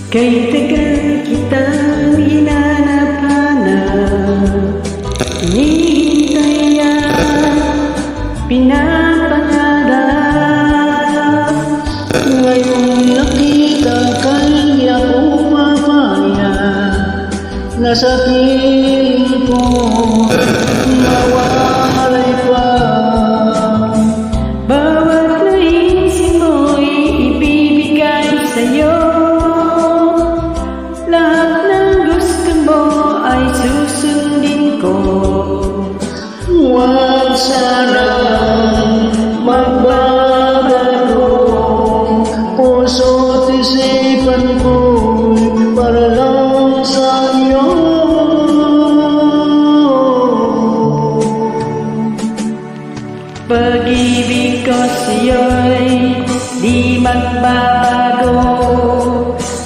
Kay tagal kitang hinanap-hanap, hinihintay at pinapangarap. Ngayong nakita kay ako mamaya, nasa piling ko